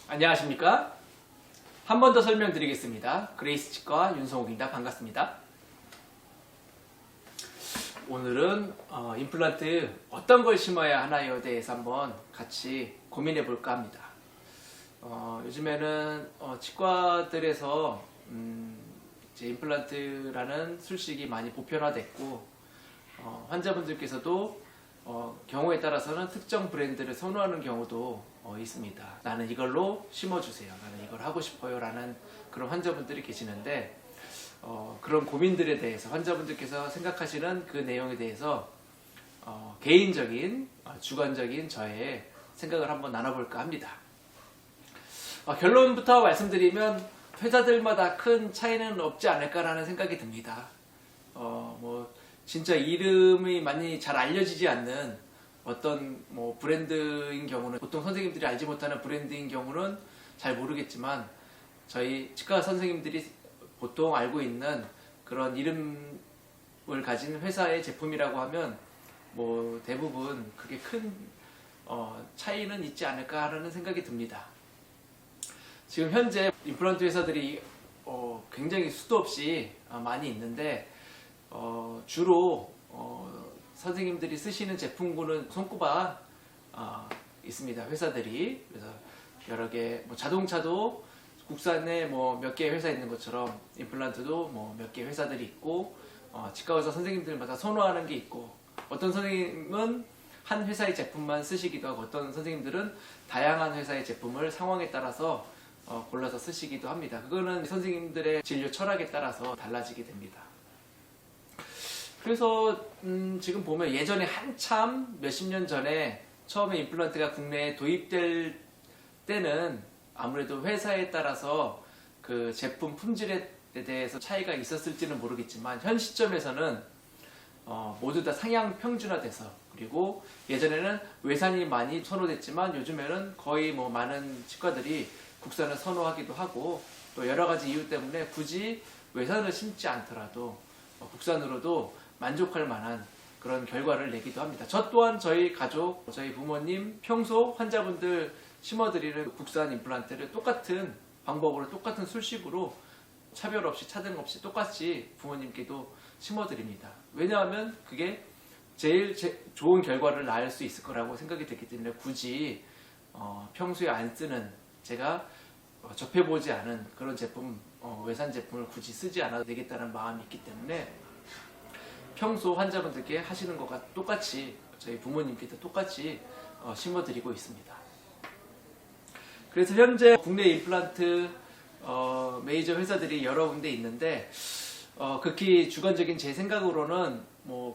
안녕하십니까? 한 번 더 설명드리겠습니다. 그레이스 치과 윤성욱입니다. 반갑습니다. 오늘은 임플란트 어떤 걸 심어야 하나요에 대해서 한번 같이 고민해 볼까 합니다. 요즘에는 치과들에서 이제 임플란트라는 술식이 많이 보편화됐고 환자분들께서도 경우에 따라서는 특정 브랜드를 선호하는 경우도 있습니다. 나는 이걸로 심어주세요. 나는 이걸 하고 싶어요. 라는 그런 환자분들이 계시는데 그런 고민들에 대해서 환자분들께서 생각하시는 그 내용에 대해서 개인적인 주관적인 저의 생각을 한번 나눠볼까 합니다. 결론부터 말씀드리면 회사들마다 큰 차이는 없지 않을까라는 생각이 듭니다. 진짜 이름이 많이 잘 알려지지 않는 어떤 브랜드인 경우는 보통 선생님들이 알지 못하는 브랜드인 경우는 잘 모르겠지만 저희 치과 선생님들이 보통 알고 있는 그런 이름을 가진 회사의 제품이라고 하면 대부분 그게 큰 차이는 있지 않을까라는 생각이 듭니다. 지금 현재 임플란트 회사들이 굉장히 수도 없이 많이 있는데 주로 선생님들이 쓰시는 제품군은 손꼽아 있습니다. 회사들이. 그래서 여러 개 자동차도 국산에 몇 개의 회사 있는 것처럼 임플란트도 몇 개의 회사들이 있고 치과 의사 선생님들마다 선호하는 게 있고 어떤 선생님은 한 회사의 제품만 쓰시기도 하고 어떤 선생님들은 다양한 회사의 제품을 상황에 따라서 골라서 쓰시기도 합니다. 그거는 선생님들의 진료 철학에 따라서 달라지게 됩니다. 그래서 지금 보면 예전에 한참 몇십 년 전에 처음에 임플란트가 국내에 도입될 때는 아무래도 회사에 따라서 그 제품 품질에 대해서 차이가 있었을지는 모르겠지만 현 시점에서는 모두 다 상향 평준화돼서 그리고 예전에는 외산이 많이 선호됐지만 요즘에는 거의 많은 치과들이 국산을 선호하기도 하고 또 여러 가지 이유 때문에 굳이 외산을 심지 않더라도 국산으로도 만족할 만한 그런 결과를 내기도 합니다. 저 또한 저희 가족, 저희 부모님 평소 환자분들 심어드리는 국산 임플란트를 똑같은 방법으로 똑같은 술식으로 차별 없이 차등 없이 똑같이 부모님께도 심어드립니다. 왜냐하면 그게 제일 좋은 결과를 낳을 수 있을 거라고 생각이 됐기 때문에 굳이 평소에 안 쓰는 제가 접해보지 않은 그런 제품, 외산 제품을 굳이 쓰지 않아도 되겠다는 마음이 있기 때문에 평소 환자분들께 하시는 것과 똑같이 저희 부모님께도 똑같이 심어드리고 있습니다. 그래서 현재 국내 임플란트 메이저 회사들이 여러 군데 있는데 극히 주관적인 제 생각으로는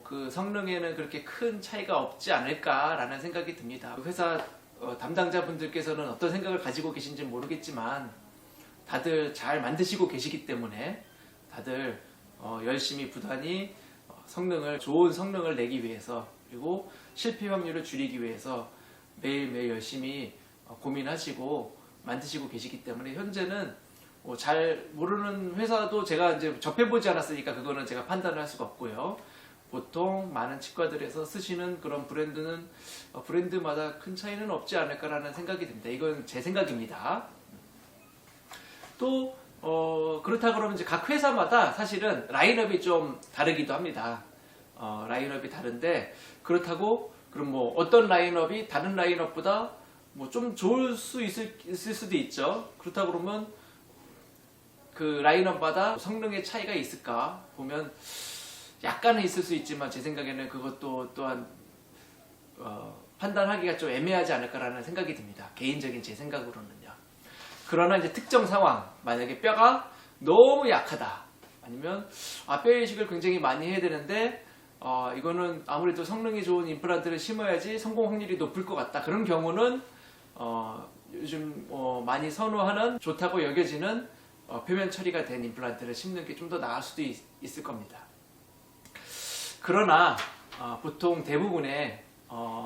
그 성능에는 그렇게 큰 차이가 없지 않을까라는 생각이 듭니다. 회사 담당자분들께서는 어떤 생각을 가지고 계신지 모르겠지만 다들 잘 만드시고 계시기 때문에 다들 열심히 부단히 좋은 성능을 내기 위해서 그리고 실패 확률을 줄이기 위해서 매일매일 열심히 고민하시고 만드시고 계시기 때문에 현재는 잘 모르는 회사도 제가 이제 접해보지 않았으니까 그거는 제가 판단을 할 수가 없고요. 보통 많은 치과들에서 쓰시는 그런 브랜드는 브랜드마다 큰 차이는 없지 않을까라는 생각이 듭니다. 이건 제 생각입니다. 또 그렇다 그러면 이제 각 회사마다 사실은 라인업이 좀 다르기도 합니다. 라인업이 다른데 그렇다고 그럼 어떤 라인업이 다른 라인업보다 좀 좋을 수 있을 수도 있죠. 그렇다 그러면 그 라인업마다 성능의 차이가 있을까 보면 약간은 있을 수 있지만 제 생각에는 그것도 또한 판단하기가 좀 애매하지 않을까라는 생각이 듭니다. 개인적인 제 생각으로는요. 그러나 이제 특정 상황, 만약에 뼈가 너무 약하다 아니면 뼈 이식을 굉장히 많이 해야 되는데 이거는 아무래도 성능이 좋은 임플란트를 심어야지 성공 확률이 높을 것 같다. 그런 경우는 요즘 많이 선호하는 좋다고 여겨지는 표면 처리가 된 임플란트를 심는 게 좀 더 나을 수도 있을 겁니다. 그러나 보통 대부분의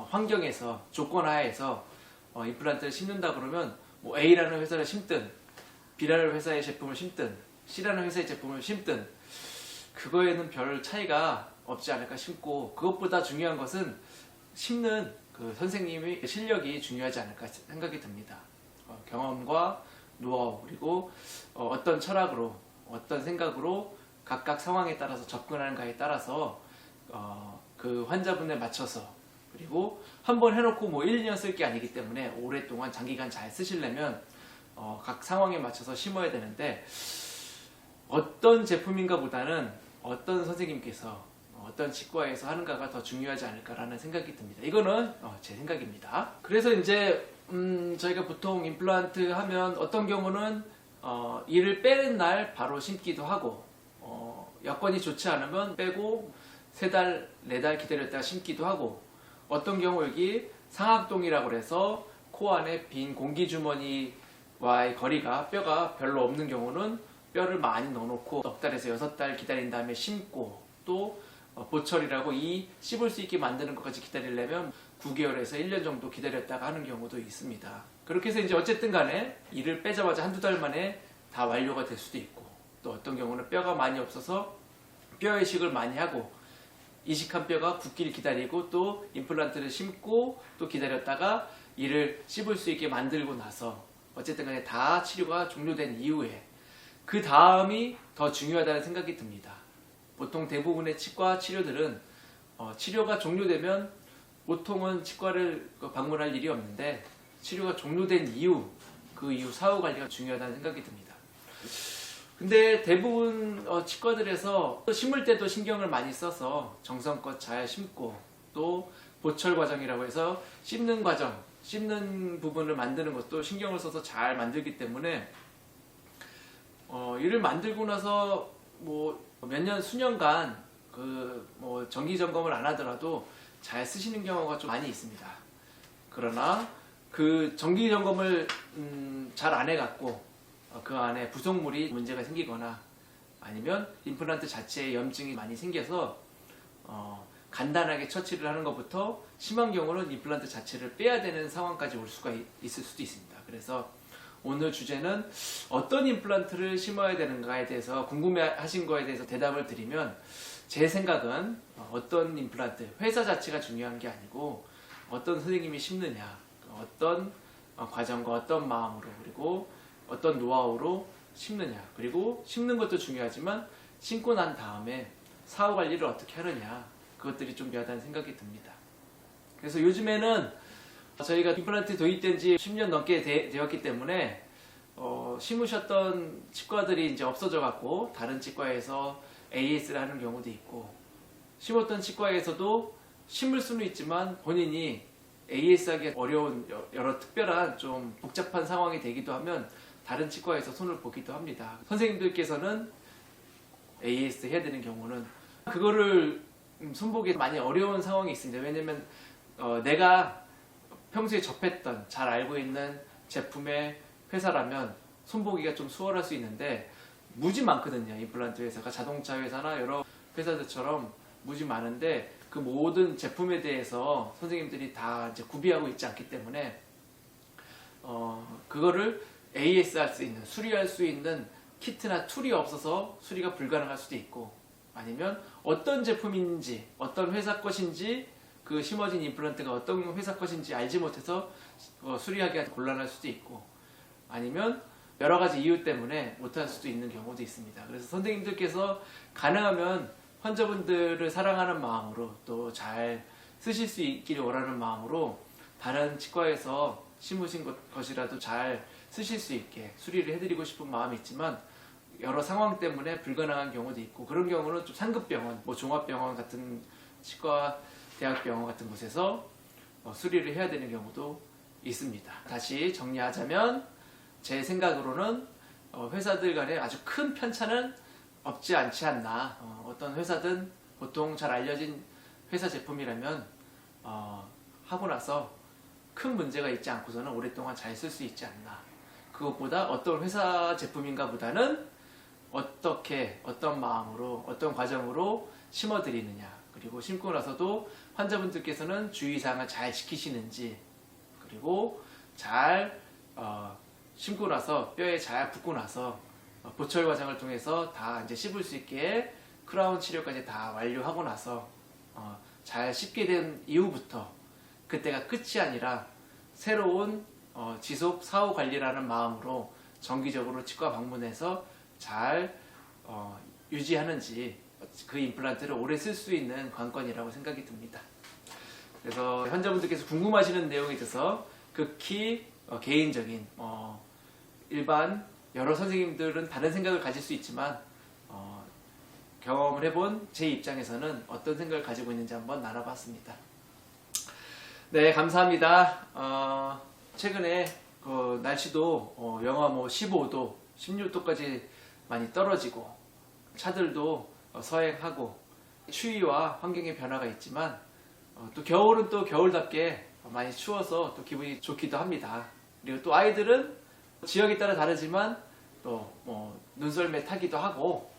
환경에서 조건하에서 임플란트를 심는다 그러면 A라는 회사를 심든 B라는 회사의 제품을 심든 C라는 회사의 제품을 심든 그거에는 별 차이가 없지 않을까 싶고 그것보다 중요한 것은 심는 그 선생님의 실력이 중요하지 않을까 생각이 듭니다. 경험과 노하우 그리고 어떤 철학으로 어떤 생각으로 각각 상황에 따라서 접근하는가에 따라서 그 환자분에 맞춰서 그리고 한번 해놓고 뭐 1, 2년 쓸 게 아니기 때문에 오랫동안 장기간 잘 쓰시려면 각 상황에 맞춰서 심어야 되는데 어떤 제품인가 보다는 어떤 선생님께서 어떤 치과에서 하는가가 더 중요하지 않을까라는 생각이 듭니다. 이거는 제 생각입니다. 그래서 이제 저희가 보통 임플란트 하면 어떤 경우는 이를 빼는 날 바로 심기도 하고 여건이 좋지 않으면 빼고 3달, 4달 기다렸다가 심기도 하고 어떤 경우 여기 상악동이라고 해서 코 안에 빈 공기주머니와의 거리가 뼈가 별로 없는 경우는 뼈를 많이 넣어놓고 넉 달에서 6달 기다린 다음에 심고 또 보철이라고 이 씹을 수 있게 만드는 것까지 기다리려면 9개월에서 1년 정도 기다렸다가 하는 경우도 있습니다. 그렇게 해서 이제 어쨌든 간에 이를 빼자마자 한두 달 만에 다 완료가 될 수도 있고 또 어떤 경우는 뼈가 많이 없어서 뼈 이식을 많이 하고 이식한 뼈가 굳길 기다리고 또 임플란트를 심고 또 기다렸다가 이를 씹을 수 있게 만들고 나서 어쨌든 간에 다 치료가 종료된 이후에 그 다음이 더 중요하다는 생각이 듭니다. 보통 대부분의 치과 치료들은 치료가 종료되면 보통은 치과를 방문할 일이 없는데 치료가 종료된 이후 그 이후 사후 관리가 중요하다는 생각이 듭니다. 근데 대부분 치과들에서 심을 때도 신경을 많이 써서 정성껏 잘 심고 또 보철 과정이라고 해서 씹는 과정, 씹는 부분을 만드는 것도 신경을 써서 잘 만들기 때문에 이를 만들고 나서 뭐 몇 년, 수년간 뭐 정기 점검을 안 하더라도 잘 쓰시는 경우가 좀 많이 있습니다. 그러나 그 정기 점검을 잘 안 해갖고 그 안에 부속물이 문제가 생기거나 아니면 임플란트 자체에 염증이 많이 생겨서 간단하게 처치를 하는 것부터 심한 경우는 임플란트 자체를 빼야 되는 상황까지 올 수가 있을 수도 있습니다. 그래서 오늘 주제는 어떤 임플란트를 심어야 되는가에 대해서 궁금해하신 거에 대해서 대답을 드리면 제 생각은 어떤 임플란트, 회사 자체가 중요한 게 아니고 어떤 선생님이 심느냐, 어떤 과정과 어떤 마음으로 그리고 어떤 노하우로 심느냐 그리고 심는 것도 중요하지만 심고 난 다음에 사후 관리를 어떻게 하느냐 그것들이 좀 중요하다는 생각이 듭니다. 그래서 요즘에는 저희가 임플란트 도입된 지 10년 넘게 되었기 때문에 심으셨던 치과들이 이제 없어져 갖고 다른 치과에서 AS를 하는 경우도 있고 심었던 치과에서도 심을 수는 있지만 본인이 AS 하기 어려운 여러 특별한 좀 복잡한 상황이 되기도 하면 다른 치과에서 손을 보기도 합니다. 선생님들께서는 AS 해야 되는 경우는 그거를 손보기 많이 어려운 상황이 있습니다. 왜냐면 내가 평소에 접했던 잘 알고 있는 제품의 회사라면 손보기가 좀 수월할 수 있는데 무지 많거든요. 임플란트 회사가 자동차 회사나 여러 회사들처럼 무지 많은데 그 모든 제품에 대해서 선생님들이 다 이제 구비하고 있지 않기 때문에 그거를 AS 할 수 있는, 수리할 수 있는 키트나 툴이 없어서 수리가 불가능할 수도 있고 아니면 어떤 제품인지 어떤 회사 것인지 그 심어진 임플란트가 어떤 회사 것인지 알지 못해서 수리하기가 곤란할 수도 있고 아니면 여러 가지 이유 때문에 못할 수도 있는 경우도 있습니다. 그래서 선생님들께서 가능하면 환자분들을 사랑하는 마음으로 또 잘 쓰실 수 있기를 원하는 마음으로 다른 치과에서 심으신 것이라도 잘 쓰실 수 있게 수리를 해드리고 싶은 마음이 있지만 여러 상황 때문에 불가능한 경우도 있고 그런 경우는 좀 상급병원, 뭐 종합병원 같은 치과 대학병원 같은 곳에서 수리를 해야 되는 경우도 있습니다. 다시 정리하자면 제 생각으로는 회사들 간에 아주 큰 편차는 없지 않지 않나. 어떤 회사든 보통 잘 알려진 회사 제품이라면 하고 나서 큰 문제가 있지 않고서는 오랫동안 잘 쓸 수 있지 않나. 그것보다 어떤 회사 제품인가 보다는 어떻게 어떤 마음으로 어떤 과정으로 심어드리느냐 그리고 심고 나서도 환자분들께서는 주의사항을 잘 지키시는지 그리고 잘 심고 나서 뼈에 잘 붙고 나서 보철 과정을 통해서 다 이제 씹을 수 있게 크라운 치료까지 다 완료하고 나서 잘 씹게 된 이후부터 그때가 끝이 아니라 새로운 지속 사후 관리라는 마음으로 정기적으로 치과 방문해서 잘 유지하는지 그 임플란트를 오래 쓸 수 있는 관건이라고 생각이 듭니다. 그래서 환자분들께서 궁금하시는 내용에 있어서 극히 개인적인 일반 여러 선생님들은 다른 생각을 가질 수 있지만 경험을 해본 제 입장에서는 어떤 생각을 가지고 있는지 한번 나눠봤습니다. 네, 감사합니다. 최근에 날씨도 영하 15도, 16도까지 많이 떨어지고 차들도 서행하고 추위와 환경의 변화가 있지만 또 겨울은 또 겨울답게 많이 추워서 또 기분이 좋기도 합니다. 그리고 또 아이들은 지역에 따라 다르지만 또 눈썰매 타기도 하고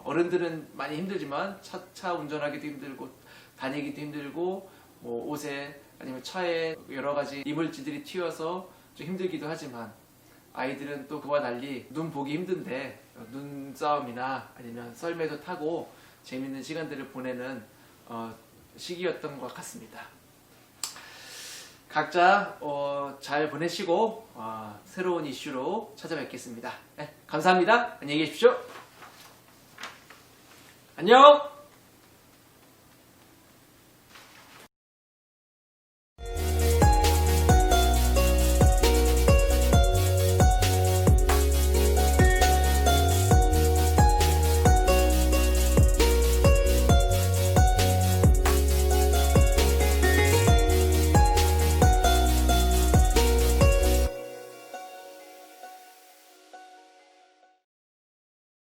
어른들은 많이 힘들지만 차 운전하기도 힘들고 다니기도 힘들고 옷에 아니면 차에 여러 가지 이물질들이 튀어서 좀 힘들기도 하지만 아이들은 또 그와 달리 눈 보기 힘든데 눈싸움이나 아니면 썰매도 타고 재밌는 시간들을 보내는 시기였던 것 같습니다. 각자 잘 보내시고 새로운 이슈로 찾아뵙겠습니다. 네, 감사합니다. 안녕히 계십시오. 안녕.